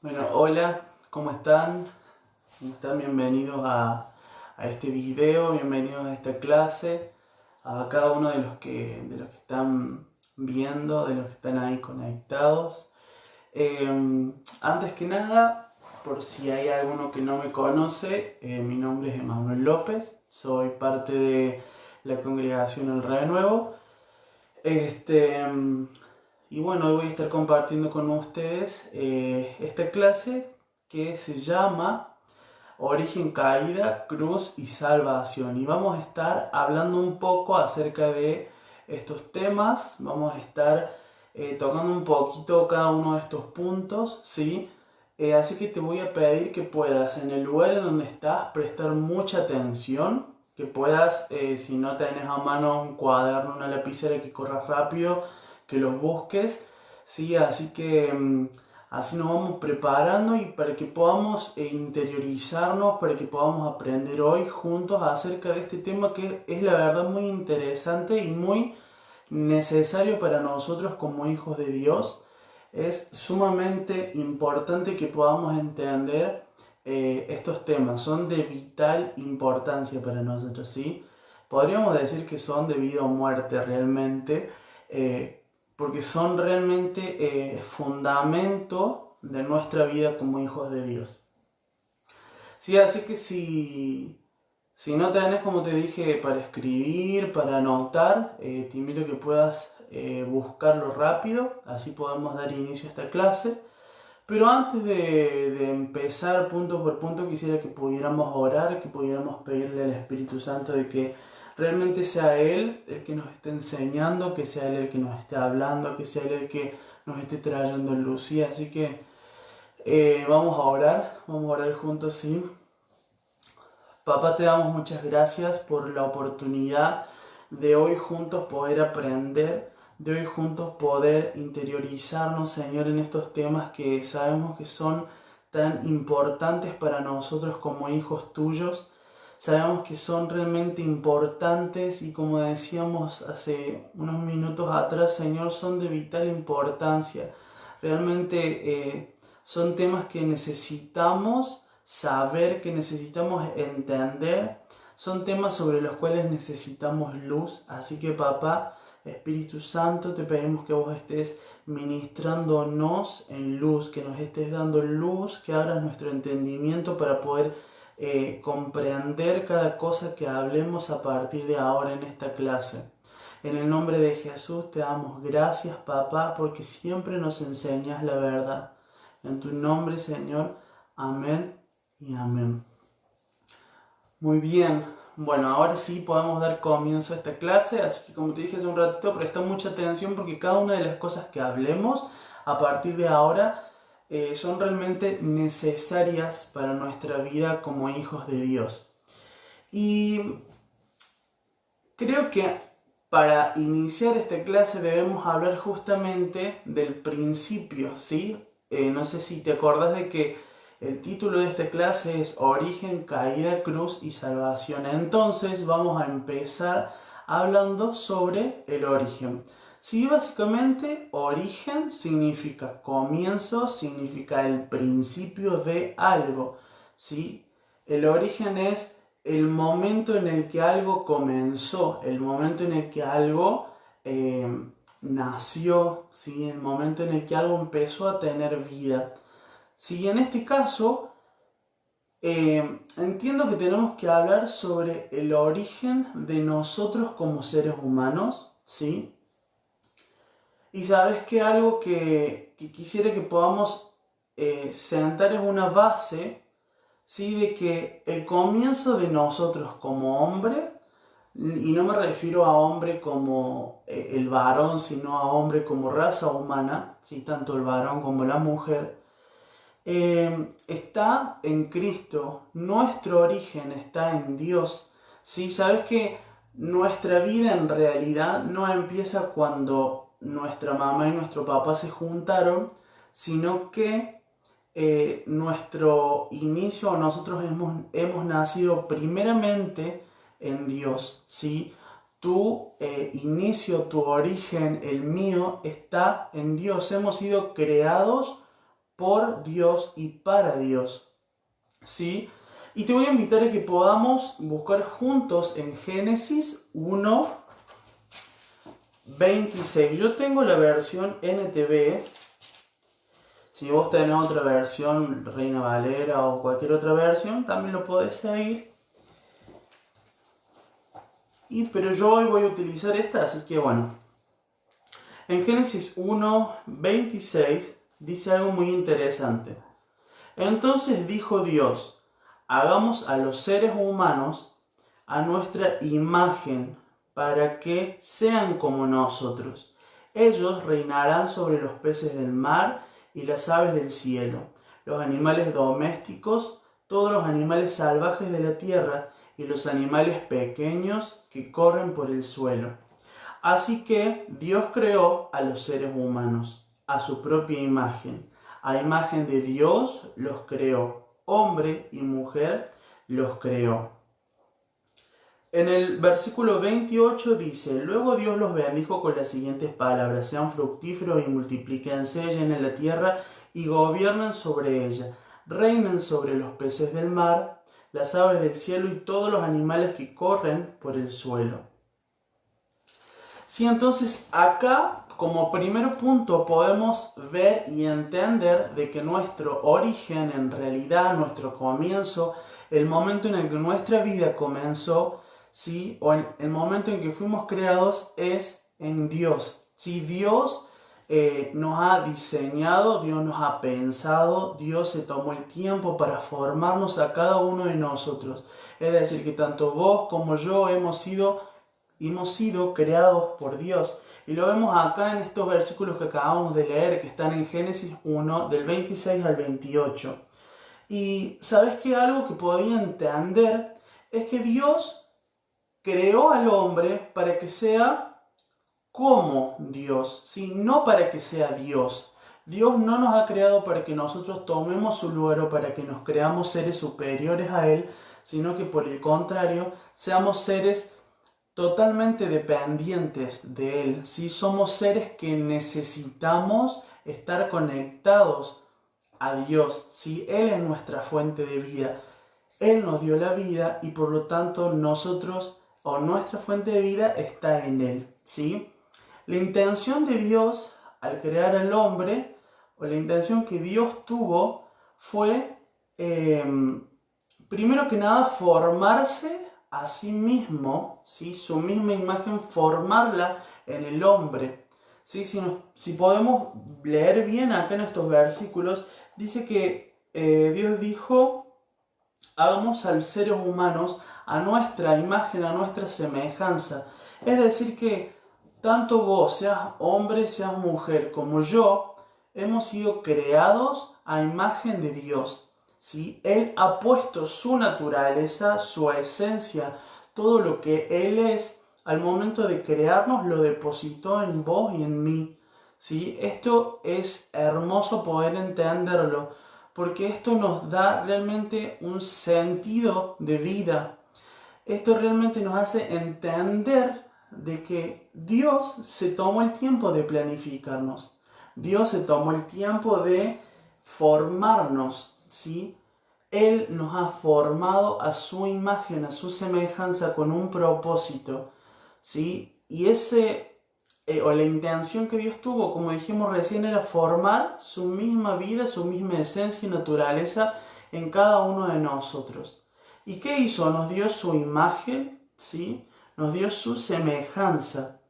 Bueno, hola, ¿cómo están? ¿Cómo están? Bienvenidos a este video, bienvenidos a esta clase, a cada uno de los que están viendo, de los que están ahí conectados. Antes que nada, por si hay alguno que no me conoce, mi nombre es Emanuel López, soy parte de la congregación El Renuevo. Este, y bueno, hoy voy a estar compartiendo con ustedes esta clase que se llama Origen, Caída, Cruz y Salvación. Y vamos a estar hablando un poco acerca de estos temas. Vamos a estar tocando un poquito cada uno de estos puntos, ¿sí? Así que te voy a pedir que puedas, en el lugar en donde estás, prestar mucha atención. Que puedas, si no tenés a mano un cuaderno, una lapicera, que corras rápido, que los busques, ¿sí? Así que así nos vamos preparando y para que podamos interiorizarnos, para que podamos aprender hoy juntos acerca de este tema que es la verdad muy interesante y muy necesario para nosotros como hijos de Dios. Es sumamente importante que podamos entender estos temas, son de vital importancia para nosotros, ¿sí? Podríamos decir que son de vida o muerte realmente, porque son realmente fundamento de nuestra vida como hijos de Dios. Sí, así que si no tenés, como te dije, para escribir, para anotar, te invito a que puedas buscarlo rápido, así podemos dar inicio a esta clase. Pero antes de empezar punto por punto, quisiera que pudiéramos orar, que pudiéramos pedirle al Espíritu Santo de que realmente sea Él el que nos esté enseñando, que sea Él el que nos esté hablando, que sea Él el que nos esté trayendo luz. Sí, así que vamos a orar juntos, sí. Papá, te damos muchas gracias por la oportunidad de hoy juntos poder aprender, de hoy juntos poder interiorizarnos, Señor, en estos temas que sabemos que son tan importantes para nosotros como hijos tuyos. Sabemos que son realmente importantes y, como decíamos hace unos minutos atrás, Señor, son de vital importancia. Realmente son temas que necesitamos saber, que necesitamos entender. Son temas sobre los cuales necesitamos luz. Así que, papá, Espíritu Santo, te pedimos que vos estés ministrándonos en luz, que nos estés dando luz, que abras nuestro entendimiento para poder comprender cada cosa que hablemos a partir de ahora en esta clase. En el nombre de Jesús te damos gracias, papá, porque siempre nos enseñas la verdad. En tu nombre, Señor. Amén y amén. Muy bien, bueno, ahora sí podemos dar comienzo a esta clase, así que, como te dije hace un ratito, presta mucha atención porque cada una de las cosas que hablemos a partir de ahora son realmente necesarias para nuestra vida como hijos de Dios. Y creo que para iniciar esta clase debemos hablar justamente del principio, ¿sí? No sé si te acordás de que el título de esta clase es Origen, Caída, Cruz y Salvación. Entonces vamos a empezar hablando sobre el origen. Sí, básicamente origen significa comienzo, significa el principio de algo, ¿sí? El origen es el momento en el que algo comenzó, el momento en el que algo nació, ¿sí? El momento en el que algo empezó a tener vida. Sí, en este caso, entiendo que tenemos que hablar sobre el origen de nosotros como seres humanos, ¿sí? Y sabes que algo que quisiera que podamos sentar es una base, ¿sí? De que el comienzo de nosotros como hombre, y no me refiero a hombre como el varón, sino a hombre como raza humana, ¿sí? Tanto el varón como la mujer, está en Cristo. Nuestro origen está en Dios. ¿Sí? Sabes que nuestra vida en realidad no empieza cuando nuestra mamá y nuestro papá se juntaron, sino que nuestro inicio, nosotros hemos nacido primeramente en Dios, ¿sí? Tu inicio, tu origen, el mío, está en Dios. Hemos sido creados por Dios y para Dios, ¿sí? Y te voy a invitar a que podamos buscar juntos en Génesis 1:26. Yo tengo la versión NTV. Si vos tenés otra versión, Reina Valera o cualquier otra versión, también lo podés seguir. Pero yo hoy voy a utilizar esta, así que bueno. En Génesis 1:26 dice algo muy interesante. Entonces dijo Dios: hagamos a los seres humanos a nuestra imagen, para que sean como nosotros. Ellos reinarán sobre los peces del mar y las aves del cielo, los animales domésticos, todos los animales salvajes de la tierra y los animales pequeños que corren por el suelo. Así que Dios creó a los seres humanos a su propia imagen. A imagen de Dios los creó, hombre y mujer los creó. En el versículo 28 dice: luego Dios los bendijo con las siguientes palabras: sean fructíferos y multiplíquense, llenen la tierra y gobiernen sobre ella. Reinen sobre los peces del mar, las aves del cielo y todos los animales que corren por el suelo. Sí, entonces acá como primer punto podemos ver y entender de que nuestro origen, en realidad nuestro comienzo, el momento en el que nuestra vida comenzó, ¿sí? O en el momento en que fuimos creados, es en Dios. ¿Sí? Dios nos ha diseñado, Dios nos ha pensado, Dios se tomó el tiempo para formarnos a cada uno de nosotros. Es decir, que tanto vos como yo hemos sido creados por Dios. Y lo vemos acá en estos versículos que acabamos de leer, que están en Génesis 1, del 26 al 28. Y ¿sabes qué? Algo que podía entender es que Dios creó al hombre para que sea como Dios, ¿sí? No para que sea Dios. Dios no nos ha creado para que nosotros tomemos su lugar o para que nos creamos seres superiores a Él, sino que por el contrario, seamos seres totalmente dependientes de Él. ¿Sí? Somos seres que necesitamos estar conectados a Dios. ¿Sí? Él es nuestra fuente de vida. Él nos dio la vida y por lo tanto nosotros, o nuestra fuente de vida, está en Él. ¿Sí? La intención de Dios al crear al hombre, o la intención que Dios tuvo, fue primero que nada formarse a sí mismo, ¿sí? Su misma imagen, formarla en el hombre. ¿Sí? Si podemos leer bien acá en estos versículos, dice que Dios dijo: hagamos a los seres humanos a nuestra imagen, a nuestra semejanza. Es decir que tanto vos, seas hombre, seas mujer, como yo, hemos sido creados a imagen de Dios. ¿Sí? Él ha puesto su naturaleza, su esencia, todo lo que Él es, al momento de crearnos, lo depositó en vos y en mí. ¿Sí? Esto es hermoso poder entenderlo, porque esto nos da realmente un sentido de vida. Esto realmente nos hace entender de que Dios se tomó el tiempo de planificarnos. Dios se tomó el tiempo de formarnos, ¿sí? Él nos ha formado a su imagen, a su semejanza, con un propósito, ¿sí? Y o la intención que Dios tuvo, como dijimos recién, era formar su misma vida, su misma esencia y naturaleza en cada uno de nosotros. ¿Y qué hizo? Nos dio su imagen, ¿sí? Nos dio su semejanza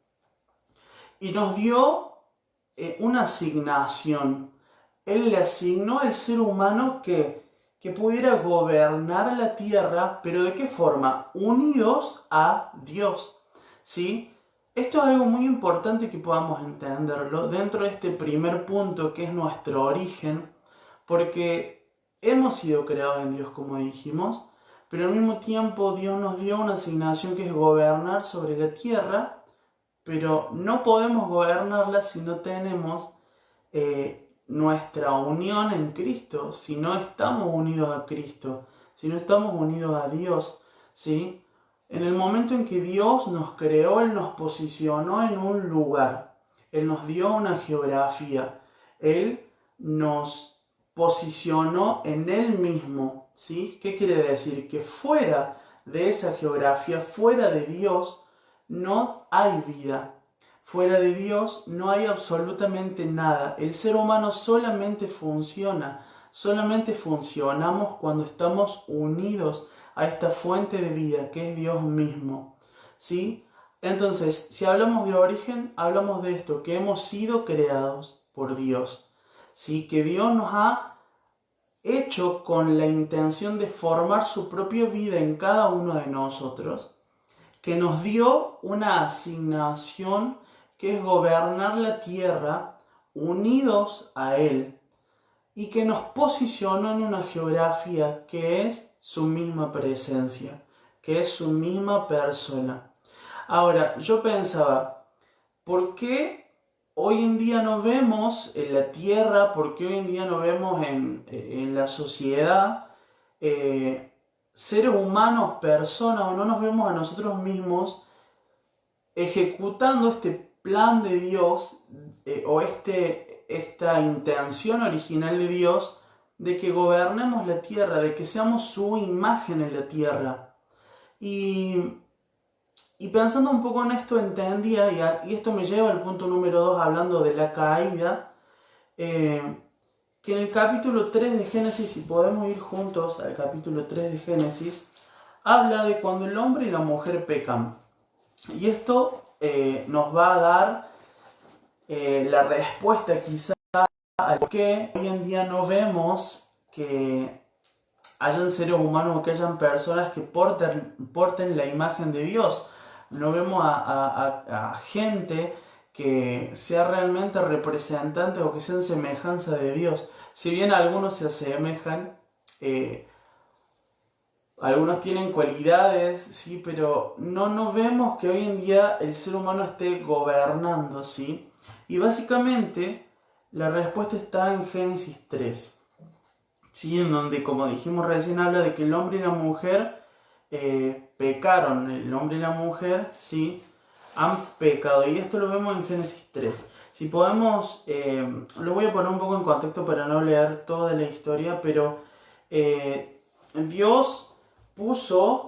y nos dio una asignación. Él le asignó al ser humano que pudiera gobernar la tierra, pero ¿de qué forma? Unidos a Dios, ¿sí? Esto es algo muy importante que podamos entenderlo dentro de este primer punto, que es nuestro origen, porque hemos sido creados en Dios, como dijimos, pero al mismo tiempo Dios nos dio una asignación que es gobernar sobre la tierra, pero no podemos gobernarla si no tenemos nuestra unión en Cristo, si no estamos unidos a Cristo, si no estamos unidos a Dios, ¿sí? En el momento en que Dios nos creó, Él nos posicionó en un lugar, Él nos dio una geografía, Él nos posicionó en Él mismo, ¿sí? ¿Qué quiere decir? Que fuera de esa geografía, fuera de Dios, no hay vida. Fuera de Dios no hay absolutamente nada. El ser humano solamente funciona, solamente funcionamos cuando estamos unidos a esta fuente de vida que es Dios mismo, ¿sí? Entonces, si hablamos de origen, hablamos de esto, que hemos sido creados por Dios, ¿sí? Que Dios nos ha hecho con la intención de formar su propia vida en cada uno de nosotros, que nos dio una asignación que es gobernar la tierra unidos a Él y que nos posicionó en una geografía que es su misma presencia, que es su misma persona. Ahora, yo pensaba, ¿por qué hoy en día no vemos en la tierra, por qué hoy en día no vemos en la sociedad seres humanos, personas, o no nos vemos a nosotros mismos ejecutando este plan de Dios o esta intención original de Dios de que gobernemos la tierra, de que seamos su imagen en la tierra? Y pensando un poco en esto entendía, y esto me lleva al punto número 2 hablando de la caída, que en el capítulo 3 de Génesis, si podemos ir juntos al capítulo 3 de Génesis, habla de cuando el hombre y la mujer pecan. Y esto nos va a dar la respuesta quizá a por qué hoy en día no vemos que hayan seres humanos o que hayan personas que porten la imagen de Dios. No vemos a gente que sea realmente representante o que sea en semejanza de Dios. Si bien algunos se asemejan, algunos tienen cualidades, sí, pero no vemos que hoy en día el ser humano esté gobernando, ¿sí? Y básicamente la respuesta está en Génesis 3, ¿sí? En donde, como dijimos recién, habla de que el hombre y la mujer pecaron. El hombre y la mujer, ¿sí?, han pecado. Y esto lo vemos en Génesis 3. Si podemos, lo voy a poner un poco en contexto para no leer toda la historia, pero Dios puso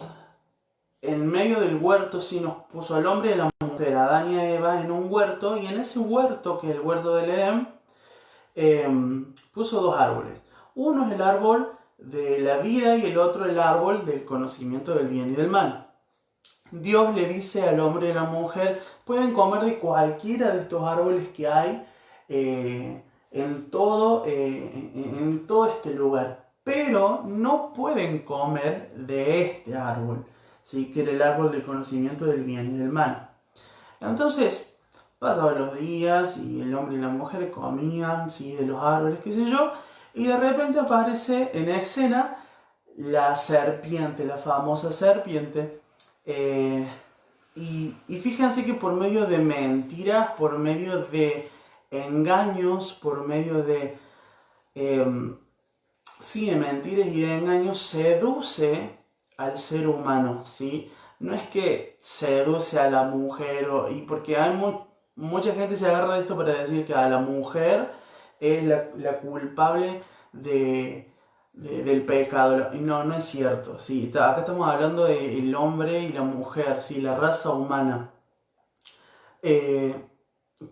en medio del huerto, sí, nos puso al hombre y a la mujer, a Adán y a Eva, en un huerto, y en ese huerto, que es el huerto del Edén, puso dos árboles. Uno es el árbol de la vida y el otro el árbol del conocimiento del bien y del mal. Dios le dice al hombre y a la mujer, pueden comer de cualquiera de estos árboles que hay en todo este lugar, pero no pueden comer de este árbol, ¿sí?, que era el árbol del conocimiento del bien y del mal. Entonces, pasaban los días y el hombre y la mujer comían, ¿sí?, de los árboles, qué sé yo, y de repente aparece en escena la serpiente, la famosa serpiente. Y fíjense que por medio de mentiras, por medio de engaños, por medio de de mentiras y de engaños, seduce al ser humano, ¿sí? No es que seduce a la mujer, y porque hay mucha gente se agarra de esto para decir que a la mujer es la culpable del pecado. Y no es cierto, ¿sí? Acá estamos hablando del hombre y la mujer, ¿sí?, la raza humana.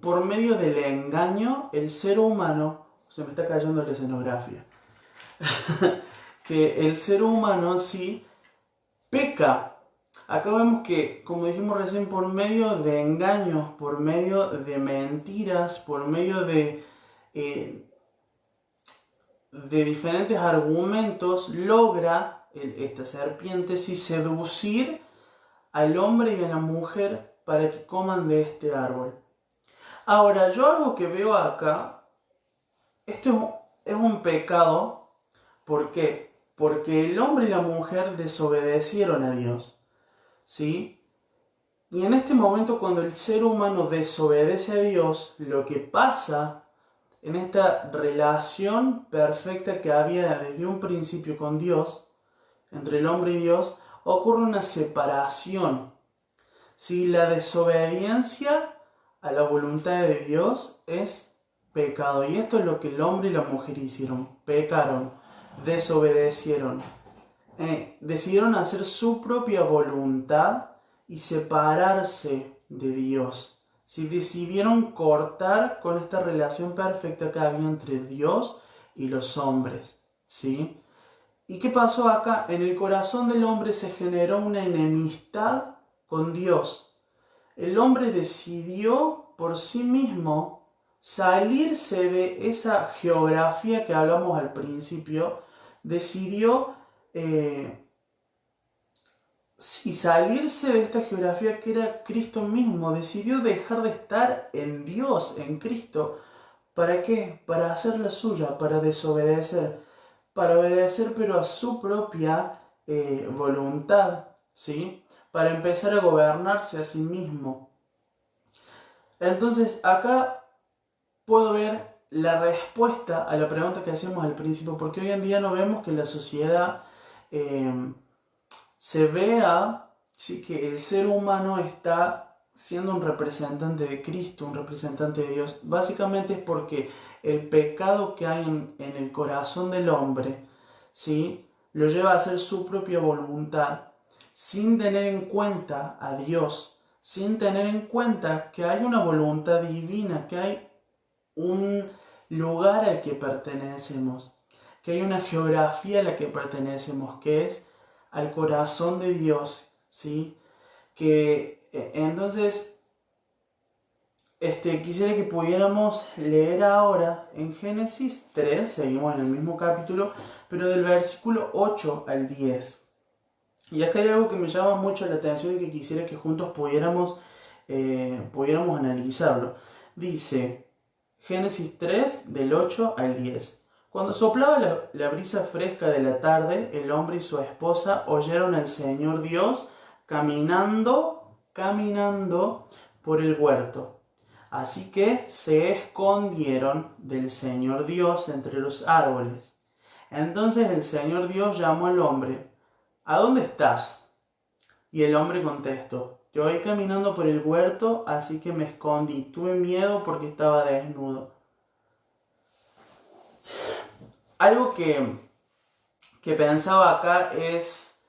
Por medio del engaño, el ser humano, se me está cayendo la escenografía, que el ser humano, sí, peca. Acá vemos que, como dijimos recién, por medio de engaños, por medio de mentiras, por medio de diferentes argumentos, logra esta serpiente, sí, seducir al hombre y a la mujer para que coman de este árbol. Ahora, yo algo que veo acá, esto es un pecado. ¿Por qué? Porque el hombre y la mujer desobedecieron a Dios, ¿sí? Y en este momento, cuando el ser humano desobedece a Dios, lo que pasa en esta relación perfecta que había desde un principio con Dios, entre el hombre y Dios, ocurre una separación. ¿Sí? La desobediencia a la voluntad de Dios es pecado. Y esto es lo que el hombre y la mujer hicieron. Pecaron, desobedecieron, decidieron hacer su propia voluntad y separarse de Dios. ¿Sí? Decidieron cortar con esta relación perfecta que había entre Dios y los hombres. ¿Sí? ¿Y qué pasó acá? En el corazón del hombre se generó una enemistad con Dios. El hombre decidió por sí mismo salirse de esa geografía que hablamos al principio. Decidió salirse de esta geografía que era Cristo mismo. Decidió dejar de estar en Dios, en Cristo. ¿Para qué? Para hacer la suya, para desobedecer. Para obedecer pero a su propia voluntad, ¿sí? Para empezar a gobernarse a sí mismo. Entonces acá puedo ver la respuesta a la pregunta que hacíamos al principio, porque hoy en día no vemos que la sociedad se vea, ¿sí?, que el ser humano está siendo un representante de Cristo, un representante de Dios. Básicamente es porque el pecado que hay en el corazón del hombre, ¿sí?, lo lleva a hacer su propia voluntad, sin tener en cuenta a Dios, sin tener en cuenta que hay una voluntad divina, que hay un lugar al que pertenecemos, que hay una geografía a la que pertenecemos, que es al corazón de Dios, ¿sí? Que entonces quisiera que pudiéramos leer ahora en Génesis 3, seguimos en el mismo capítulo, pero del versículo 8 al 10. Y acá hay algo que me llama mucho la atención y que quisiera que juntos pudiéramos analizarlo. Dice Génesis 3, del 8 al 10. Cuando soplaba la brisa fresca de la tarde, el hombre y su esposa oyeron al Señor Dios caminando por el huerto. Así que se escondieron del Señor Dios entre los árboles. Entonces el Señor Dios llamó al hombre: ¿A dónde estás? Y el hombre contestó: Yo voy caminando por el huerto, así que me escondí. Tuve miedo porque estaba desnudo. Algo que pensaba acá es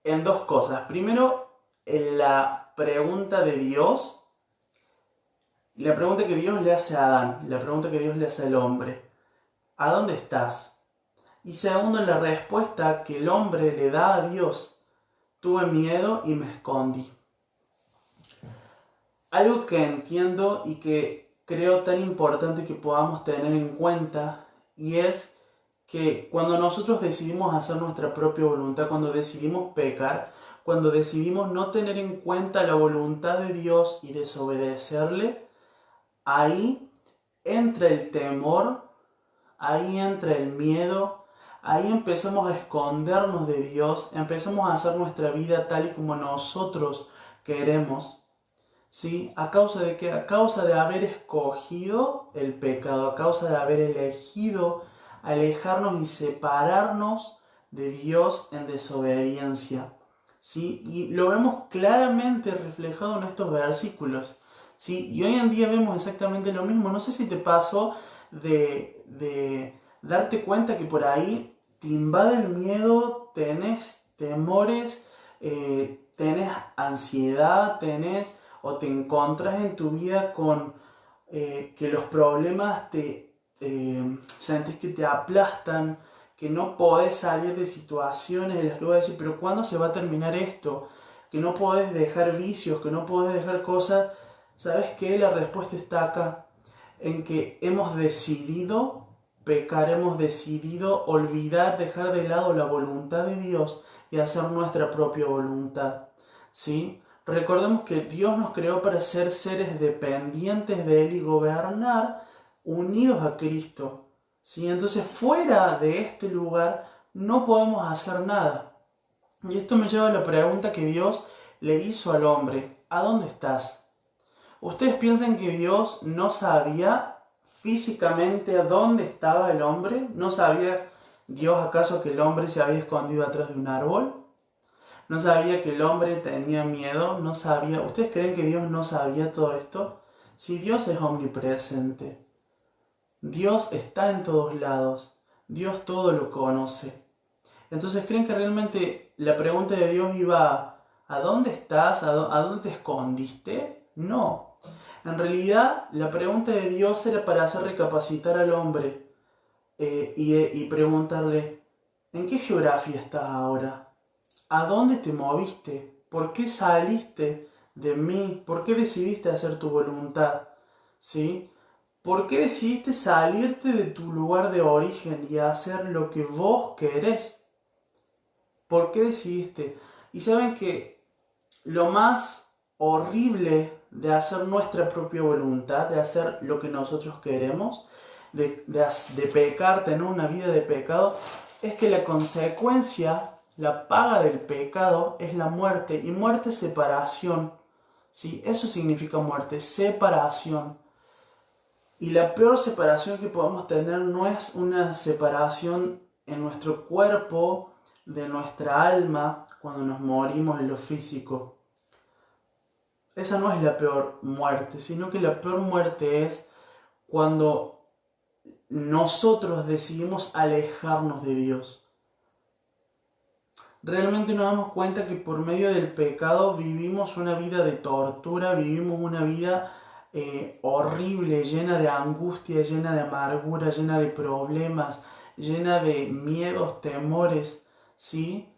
en dos cosas. Primero, en la pregunta de Dios, la pregunta que Dios le hace a Adán, la pregunta que Dios le hace al hombre: ¿a dónde estás? Y segundo, en la respuesta que el hombre le da a Dios: tuve miedo y me escondí. Algo que entiendo y que creo tan importante que podamos tener en cuenta, y es que cuando nosotros decidimos hacer nuestra propia voluntad, cuando decidimos pecar, cuando decidimos no tener en cuenta la voluntad de Dios y desobedecerle, ahí entra el temor, ahí entra el miedo, ahí empezamos a escondernos de Dios, empezamos a hacer nuestra vida tal y como nosotros queremos. ¿Sí? ¿A causa de qué? A causa de haber escogido el pecado, a causa de haber elegido alejarnos y separarnos de Dios en desobediencia. ¿Sí? Y lo vemos claramente reflejado en estos versículos. ¿Sí? Y hoy en día vemos exactamente lo mismo. No sé si te pasó de darte cuenta que por ahí te invade el miedo, tenés temores, tenés ansiedad, o te encontrás en tu vida con que los problemas sentís que te aplastan, que no podés salir de situaciones en las que vas a decir: pero ¿cuándo se va a terminar esto? Que no podés dejar vicios, que no podés dejar cosas. ¿Sabes qué? La respuesta está acá, en que hemos decidido pecar, hemos decidido olvidar, dejar de lado la voluntad de Dios y hacer nuestra propia voluntad. ¿Sí? Recordemos que Dios nos creó para ser seres dependientes de Él y gobernar unidos a Cristo. ¿Sí? Entonces, fuera de este lugar no podemos hacer nada. Y esto me lleva a la pregunta que Dios le hizo al hombre: ¿a dónde estás? ¿Ustedes piensan que Dios no sabía físicamente a dónde estaba el hombre? ¿No sabía Dios acaso que el hombre se había escondido atrás de un árbol? ¿No sabía que el hombre tenía miedo? ¿No sabía? ¿Ustedes creen que Dios no sabía todo esto? Si Dios es omnipresente, Dios está en todos lados. Dios todo lo conoce. Entonces, ¿creen que realmente la pregunta de Dios iba ¿a dónde estás? ¿A dónde te escondiste? No. En realidad, la pregunta de Dios era para hacer recapacitar al hombre y preguntarle, ¿en qué geografía estás ahora? ¿A dónde te moviste? ¿Por qué saliste de mí? ¿Por qué decidiste hacer tu voluntad? ¿Sí? ¿Por qué decidiste salirte de tu lugar de origen y hacer lo que vos querés? ¿Por qué decidiste? Y saben que lo más horrible de hacer nuestra propia voluntad, de hacer lo que nosotros queremos, de pecar, tener una vida de pecado, es que la consecuencia, la paga del pecado es la muerte, y muerte es separación. ¿Sí? Eso significa muerte, separación. Y la peor separación que podemos tener no es una separación en nuestro cuerpo, de nuestra alma, cuando nos morimos en lo físico. Esa no es la peor muerte, sino que la peor muerte es cuando nosotros decidimos alejarnos de Dios. Realmente nos damos cuenta que por medio del pecado vivimos una vida de tortura, vivimos una vida horrible, llena de angustia, llena de amargura, llena de problemas, llena de miedos, temores, ¿sí?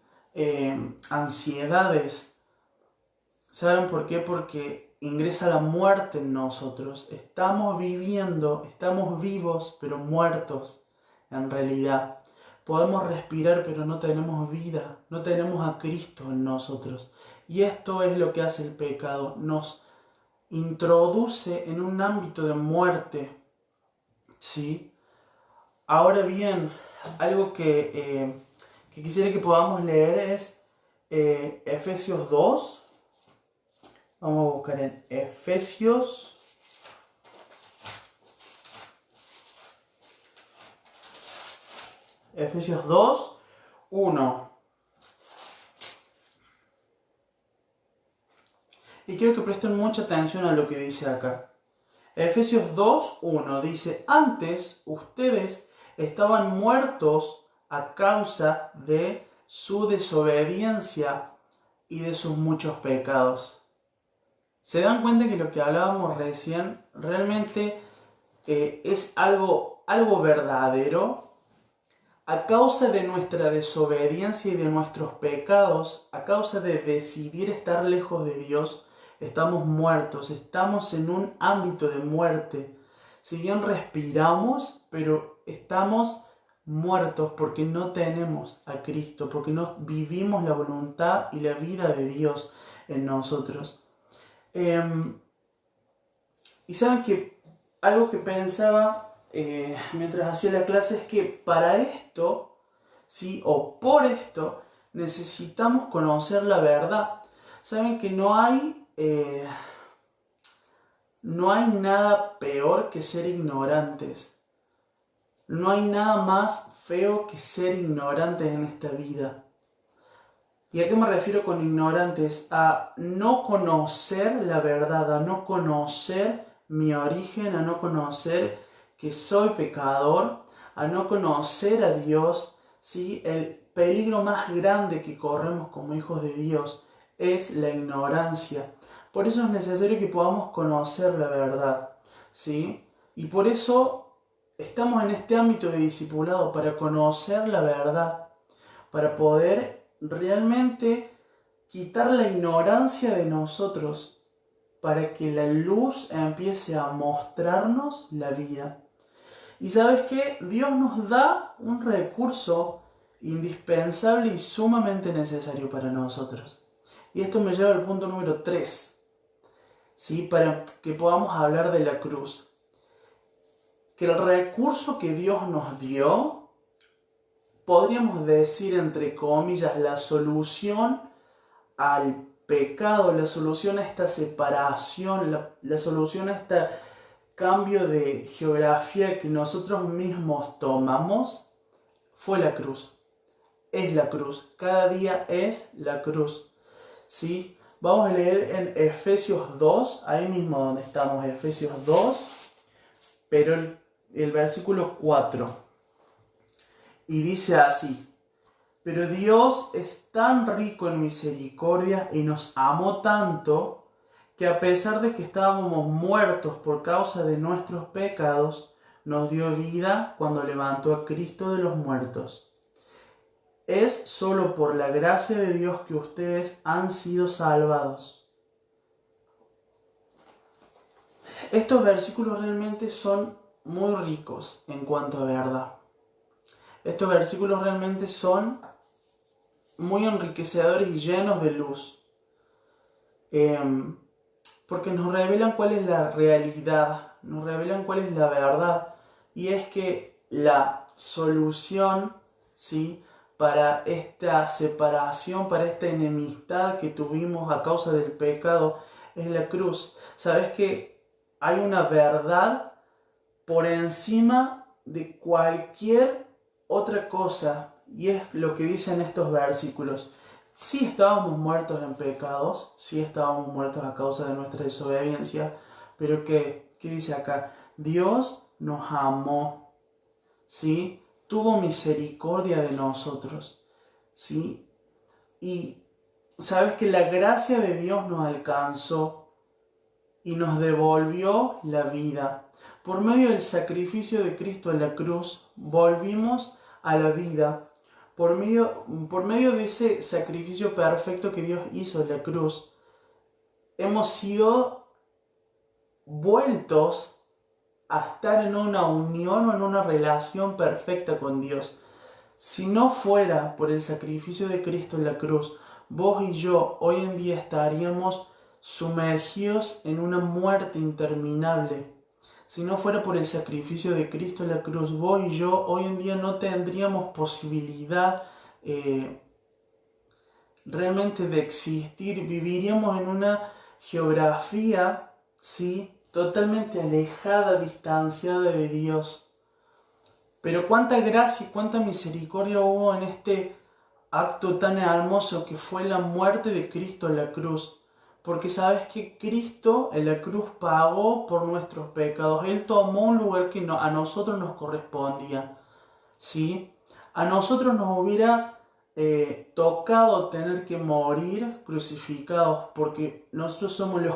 Ansiedades. ¿Saben por qué? Porque ingresa la muerte en nosotros. Estamos viviendo, estamos vivos, pero muertos en realidad. Podemos respirar, pero no tenemos vida, no tenemos a Cristo en nosotros. Y esto es lo que hace el pecado, nos introduce en un ámbito de muerte. ¿Sí? Ahora bien, algo que quisiera que podamos leer es Efesios 2. Vamos a buscar en Efesios 2, 1. Y quiero que presten mucha atención a lo que dice acá. Efesios 2, 1 dice, antes ustedes estaban muertos a causa de su desobediencia y de sus muchos pecados. ¿Se dan cuenta que lo que hablábamos recién realmente es algo verdadero? A causa de nuestra desobediencia y de nuestros pecados, a causa de decidir estar lejos de Dios, estamos muertos, estamos en un ámbito de muerte. Si bien respiramos, pero estamos muertos porque no tenemos a Cristo, porque no vivimos la voluntad y la vida de Dios en nosotros. Y saben que algo que pensaba mientras hacía la clase es que para esto, ¿sí? O por esto, necesitamos conocer la verdad. Saben que no hay nada peor que ser ignorantes. No hay nada más feo que ser ignorantes en esta vida. ¿Y a qué me refiero con ignorantes? A no conocer la verdad, a no conocer mi origen, a no conocer que soy pecador, a no conocer a Dios. ¿Sí? El peligro más grande que corremos como hijos de Dios es la ignorancia. Por eso es necesario que podamos conocer la verdad. ¿Sí? Y por eso estamos en este ámbito de discipulado, para conocer la verdad, para poder realmente quitar la ignorancia de nosotros, para que la luz empiece a mostrarnos la vida. Y ¿sabes qué? Dios nos da un recurso indispensable y sumamente necesario para nosotros. Y esto me lleva al punto número 3, ¿sí? Para que podamos hablar de la cruz. Que el recurso que Dios nos dio, podríamos decir entre comillas, la solución al pecado, la solución a esta separación, la solución a este cambio de geografía que nosotros mismos tomamos, fue la cruz. Es la cruz. Cada día es la cruz. ¿Sí? Vamos a leer en Efesios 2, ahí mismo donde estamos, Efesios 2, pero el versículo 4. Y dice así: pero Dios es tan rico en misericordia y nos amó tanto que a pesar de que estábamos muertos por causa de nuestros pecados, nos dio vida cuando levantó a Cristo de los muertos. Es solo por la gracia de Dios que ustedes han sido salvados. Estos versículos realmente son muy ricos en cuanto a verdad. Estos versículos realmente son muy enriquecedores y llenos de luz. Porque nos revelan cuál es la realidad, nos revelan cuál es la verdad. Y es que la solución, ¿sí?, para esta separación, para esta enemistad que tuvimos a causa del pecado, es la cruz. ¿Sabes que hay una verdad por encima de cualquier otra cosa? Y es lo que dicen estos versículos. Sí estábamos muertos en pecados, sí estábamos muertos a causa de nuestra desobediencia, pero ¿qué dice acá? Dios nos amó, ¿sí? Tuvo misericordia de nosotros, ¿sí? Y sabes que la gracia de Dios nos alcanzó y nos devolvió la vida. Por medio del sacrificio de Cristo en la cruz, volvimos a la vida. Por medio de ese sacrificio perfecto que Dios hizo en la cruz, hemos sido vueltos a estar en una unión o en una relación perfecta con Dios. Si no fuera por el sacrificio de Cristo en la cruz, vos y yo hoy en día estaríamos sumergidos en una muerte interminable. Si no fuera por el sacrificio de Cristo en la cruz, vos y yo hoy en día no tendríamos posibilidad realmente de existir. Viviríamos en una geografía, ¿sí?, totalmente alejada, distanciada de Dios. Pero cuánta gracia y cuánta misericordia hubo en este acto tan hermoso que fue la muerte de Cristo en la cruz. Porque sabes que Cristo en la cruz pagó por nuestros pecados. Él tomó un lugar que a nosotros nos correspondía, ¿sí? A nosotros nos hubiera tocado tener que morir crucificados porque nosotros somos los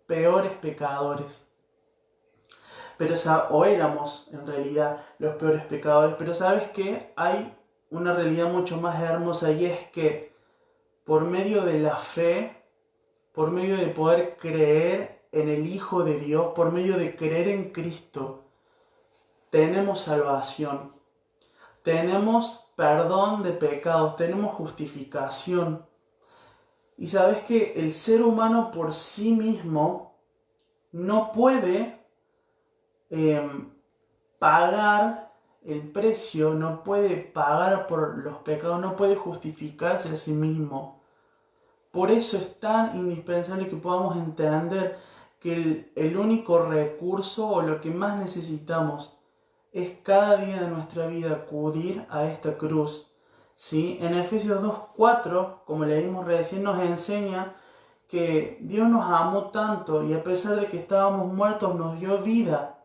peores pecadores. O éramos en realidad los peores pecadores. Pero sabes que hay una realidad mucho más hermosa, y es que por medio de la fe, por medio de poder creer en el Hijo de Dios, por medio de creer en Cristo, tenemos salvación, tenemos perdón de pecados, tenemos justificación. Y sabes que el ser humano por sí mismo no puede pagar el precio, no puede pagar por los pecados, no puede justificarse a sí mismo. Por eso es tan indispensable que podamos entender que el único recurso o lo que más necesitamos es cada día de nuestra vida acudir a esta cruz, ¿sí? En Efesios 2:4, como leímos recién, nos enseña que Dios nos amó tanto y a pesar de que estábamos muertos nos dio vida,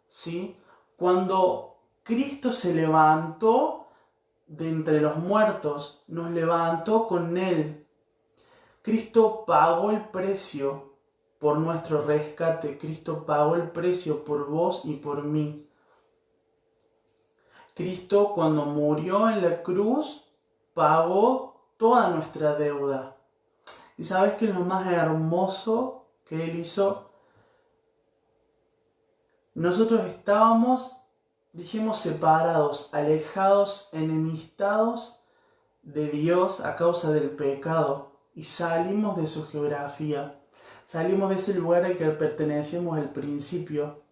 ¿sí? Cuando Cristo se levantó de entre los muertos, nos levantó con Él. Cristo pagó el precio por nuestro rescate. Cristo pagó el precio por vos y por mí. Cristo, cuando murió en la cruz, pagó toda nuestra deuda. ¿Y sabes qué es lo más hermoso que Él hizo? Nosotros estábamos, dijimos, separados, alejados, enemistados de Dios a causa del pecado. Y salimos de su geografía, salimos de ese lugar al que pertenecíamos al principio.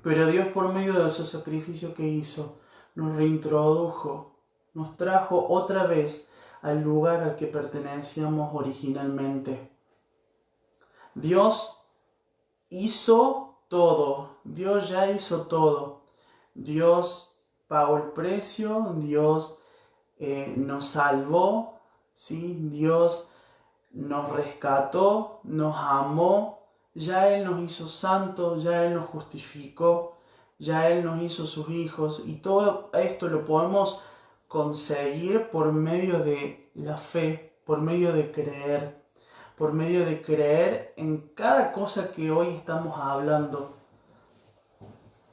Pero Dios, por medio de su sacrificio que hizo, nos reintrodujo, nos trajo otra vez al lugar al que pertenecíamos originalmente. Dios hizo todo, Dios ya hizo todo. Dios pagó el precio, Dios nos salvó, ¿sí? Dios nos rescató, nos amó, ya Él nos hizo santos, ya Él nos justificó, ya Él nos hizo sus hijos y todo esto lo podemos conseguir por medio de la fe, por medio de creer, por medio de creer en cada cosa que hoy estamos hablando.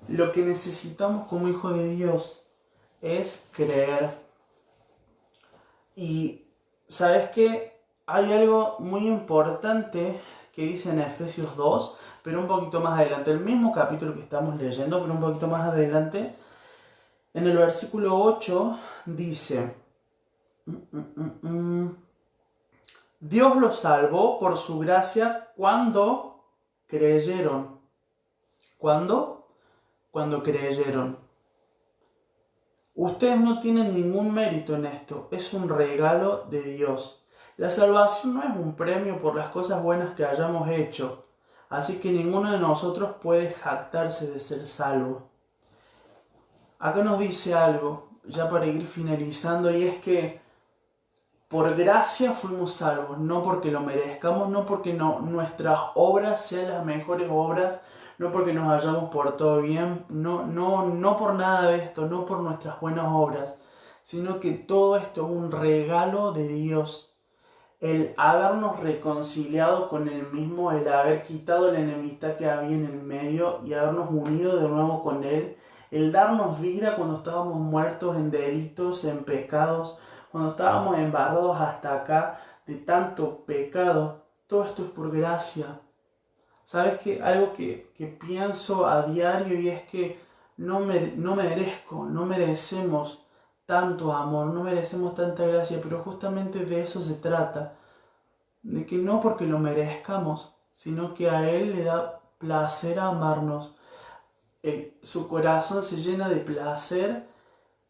Lo que necesitamos como hijos de Dios es creer. Y ¿sabes qué? Hay algo muy importante que dice en Efesios 2, pero un poquito más adelante, el mismo capítulo que estamos leyendo, pero un poquito más adelante, en el versículo 8 dice, Dios los salvó por su gracia cuando creyeron. ¿Cuándo? Cuando creyeron. Ustedes no tienen ningún mérito en esto, es un regalo de Dios. La salvación no es un premio por las cosas buenas que hayamos hecho, así que ninguno de nosotros puede jactarse de ser salvo. Acá nos dice algo, ya para ir finalizando, y es que por gracia fuimos salvos, no porque lo merezcamos, no porque nuestras obras sean las mejores obras, no porque nos hayamos portado bien, no por nada de esto, no por nuestras buenas obras, sino que todo esto es un regalo de Dios. El habernos reconciliado con Él mismo, el haber quitado la enemistad que había en el medio y habernos unido de nuevo con Él, el darnos vida cuando estábamos muertos en delitos, en pecados, cuando estábamos embarrados hasta acá de tanto pecado, todo esto es por gracia. ¿Sabes qué? Algo que pienso a diario y es que no merecemos tanto amor, no merecemos tanta gracia, pero justamente de eso se trata. De que no porque lo merezcamos, sino que a Él le da placer amarnos. Su corazón se llena de placer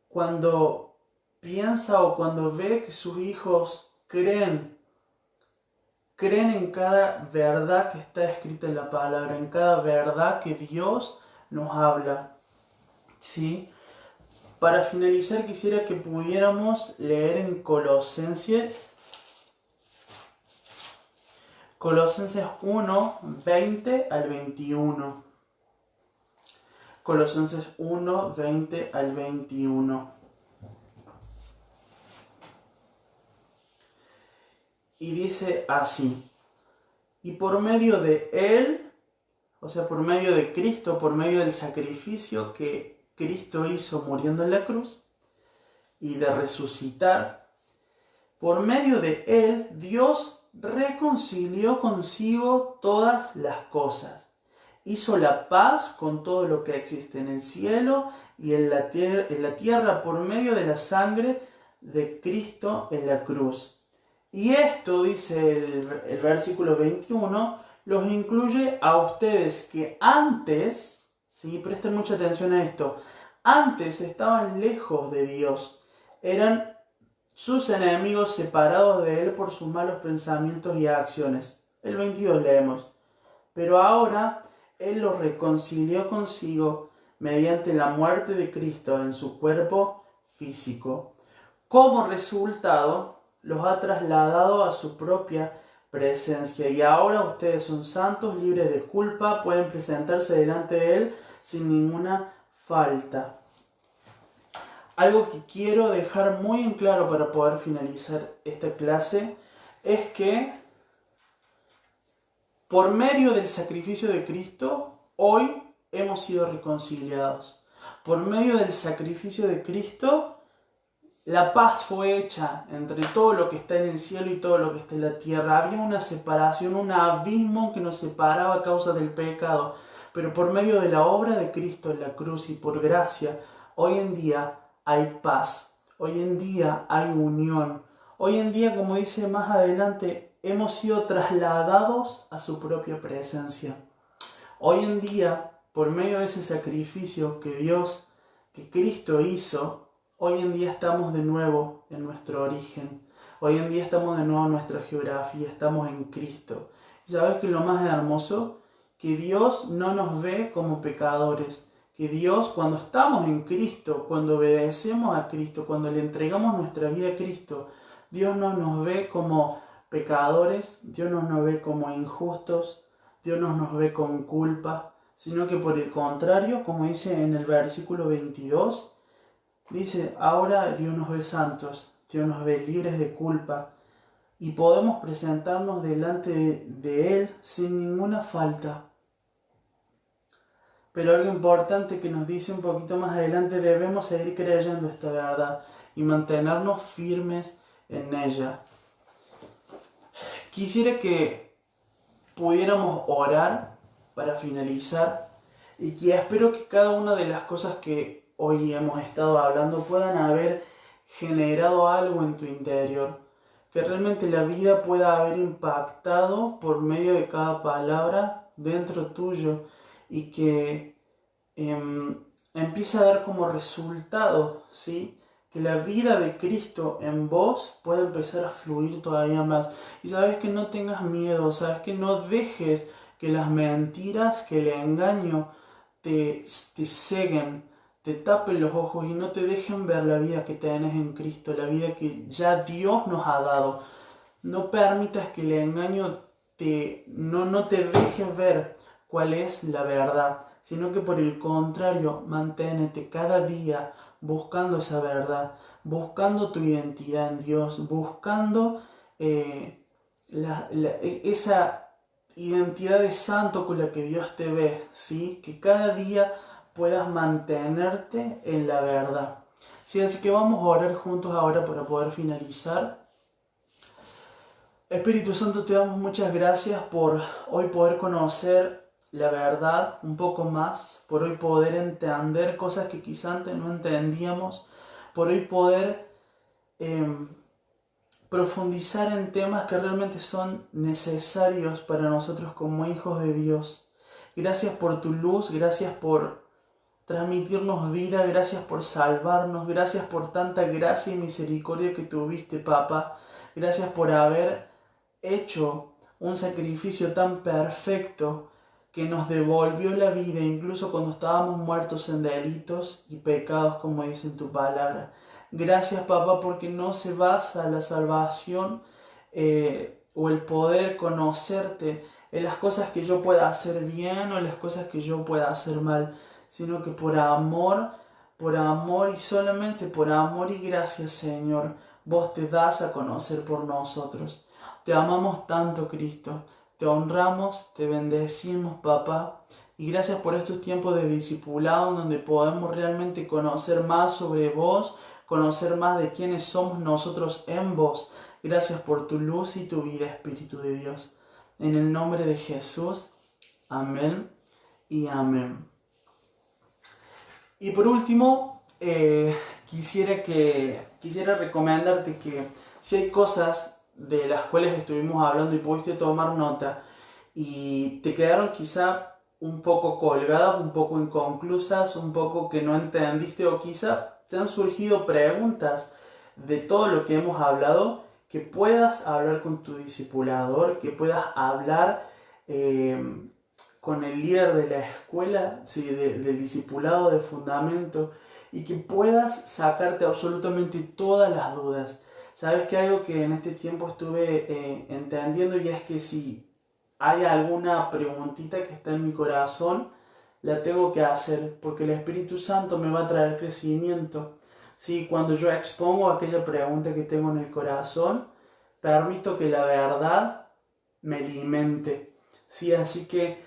cuando piensa o cuando ve que sus hijos creen en cada verdad que está escrita en la palabra, en cada verdad que Dios nos habla. ¿Sí? Para finalizar quisiera que pudiéramos leer en Colosenses 1, 20 al 21. Colosenses 1, 20 al 21. Y dice así, y por medio de Él, o sea, por medio de Cristo, por medio del sacrificio que Cristo hizo muriendo en la cruz y de resucitar, por medio de Él, Dios reconcilió consigo todas las cosas. Hizo la paz con todo lo que existe en el cielo y en la tierra por medio de la sangre de Cristo en la cruz. Y esto, dice el versículo 21, los incluye a ustedes que antes, ¿sí? Presten mucha atención a esto, antes estaban lejos de Dios, eran sus enemigos separados de Él por sus malos pensamientos y acciones. El 22 leemos, pero ahora Él los reconcilió consigo mediante la muerte de Cristo en su cuerpo físico. Como resultado, los ha trasladado a su propia presencia y ahora ustedes son santos, libres de culpa, pueden presentarse delante de Él sin ninguna falta. Algo que quiero dejar muy en claro para poder finalizar esta clase es que por medio del sacrificio de Cristo, hoy hemos sido reconciliados. Por medio del sacrificio de Cristo, la paz fue hecha entre todo lo que está en el cielo y todo lo que está en la tierra. Había una separación, un abismo que nos separaba a causa del pecado. Pero por medio de la obra de Cristo en la cruz y por gracia, hoy en día hay paz. Hoy en día hay unión. Hoy en día, como dice más adelante, hemos sido trasladados a su propia presencia. Hoy en día, por medio de ese sacrificio que Cristo hizo, hoy en día estamos de nuevo en nuestro origen. Hoy en día estamos de nuevo en nuestra geografía, estamos en Cristo. ¿Y sabes qué es lo más hermoso? Que Dios no nos ve como pecadores. Que Dios, cuando estamos en Cristo, cuando obedecemos a Cristo, cuando le entregamos nuestra vida a Cristo, Dios no nos ve como pecadores, Dios no nos ve como injustos, Dios no nos ve con culpa, sino que por el contrario, como dice en el versículo 22, dice, ahora Dios nos ve santos, Dios nos ve libres de culpa y podemos presentarnos delante de Él sin ninguna falta. Pero algo importante que nos dice un poquito más adelante, debemos seguir creyendo esta verdad y mantenernos firmes en ella. Quisiera que pudiéramos orar para finalizar y que espero que cada una de las cosas que hoy hemos estado hablando puedan haber generado algo en tu interior, que realmente la vida pueda haber impactado por medio de cada palabra dentro tuyo y que empiece a dar como resultado, ¿sí? Que la vida de Cristo en vos pueda empezar a fluir todavía más. Y sabes que no tengas miedo, sabes que no dejes que las mentiras, que el engaño te ceguen, te tapen los ojos y no te dejen ver la vida que tenés en Cristo, la vida que ya Dios nos ha dado. No permitas que el engaño no te deje ver cuál es la verdad, sino que por el contrario, manténete cada día buscando esa verdad, buscando tu identidad en Dios, buscando esa identidad de santo con la que Dios te ve, ¿sí? Que cada día puedas mantenerte en la verdad. Sí, así que vamos a orar juntos ahora para poder finalizar. Espíritu Santo, te damos muchas gracias por hoy poder conocer la verdad un poco más, por hoy poder entender cosas que quizá antes no entendíamos, por hoy poder profundizar en temas que realmente son necesarios para nosotros como hijos de Dios. Gracias por tu luz, gracias por transmitirnos vida, gracias por salvarnos, gracias por tanta gracia y misericordia que tuviste, Papá. Gracias por haber hecho un sacrificio tan perfecto que nos devolvió la vida incluso cuando estábamos muertos en delitos y pecados, como dice en tu palabra. Gracias, Papá, porque no se basa la salvación o el poder conocerte en las cosas que yo pueda hacer bien o en las cosas que yo pueda hacer mal, sino que por amor y solamente por amor y gracia, Señor, vos te das a conocer por nosotros. Te amamos tanto, Cristo. Te honramos, te bendecimos, Papá, y gracias por estos tiempos de discipulado donde podemos realmente conocer más sobre vos, conocer más de quiénes somos nosotros en vos. Gracias por tu luz y tu vida, Espíritu de Dios. En el nombre de Jesús, amén y amén. Y por último, quisiera recomendarte que si hay cosas de las cuales estuvimos hablando y pudiste tomar nota y te quedaron quizá un poco colgadas, un poco inconclusas, un poco que no entendiste o quizá te han surgido preguntas de todo lo que hemos hablado, que puedas hablar con tu discipulador, que puedas hablar con el líder de la escuela, ¿sí? del discipulado de fundamento, y que puedas sacarte absolutamente todas las dudas. Sabes que algo que en este tiempo estuve entendiendo, y es que si hay alguna preguntita que está en mi corazón, la tengo que hacer, porque el Espíritu Santo me va a traer crecimiento. ¿Sí? Cuando yo expongo aquella pregunta que tengo en el corazón, permito que la verdad me alimente. ¿Sí? Así que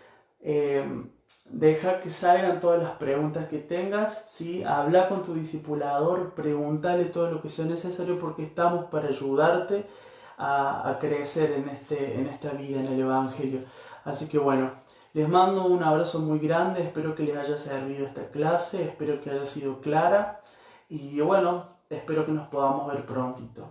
deja que salgan todas las preguntas que tengas, ¿sí? Habla con tu discipulador, pregúntale todo lo que sea necesario, porque estamos para ayudarte a crecer en esta vida, en el Evangelio. Así que bueno, les mando un abrazo muy grande, espero que les haya servido esta clase, espero que haya sido clara y bueno, espero que nos podamos ver prontito.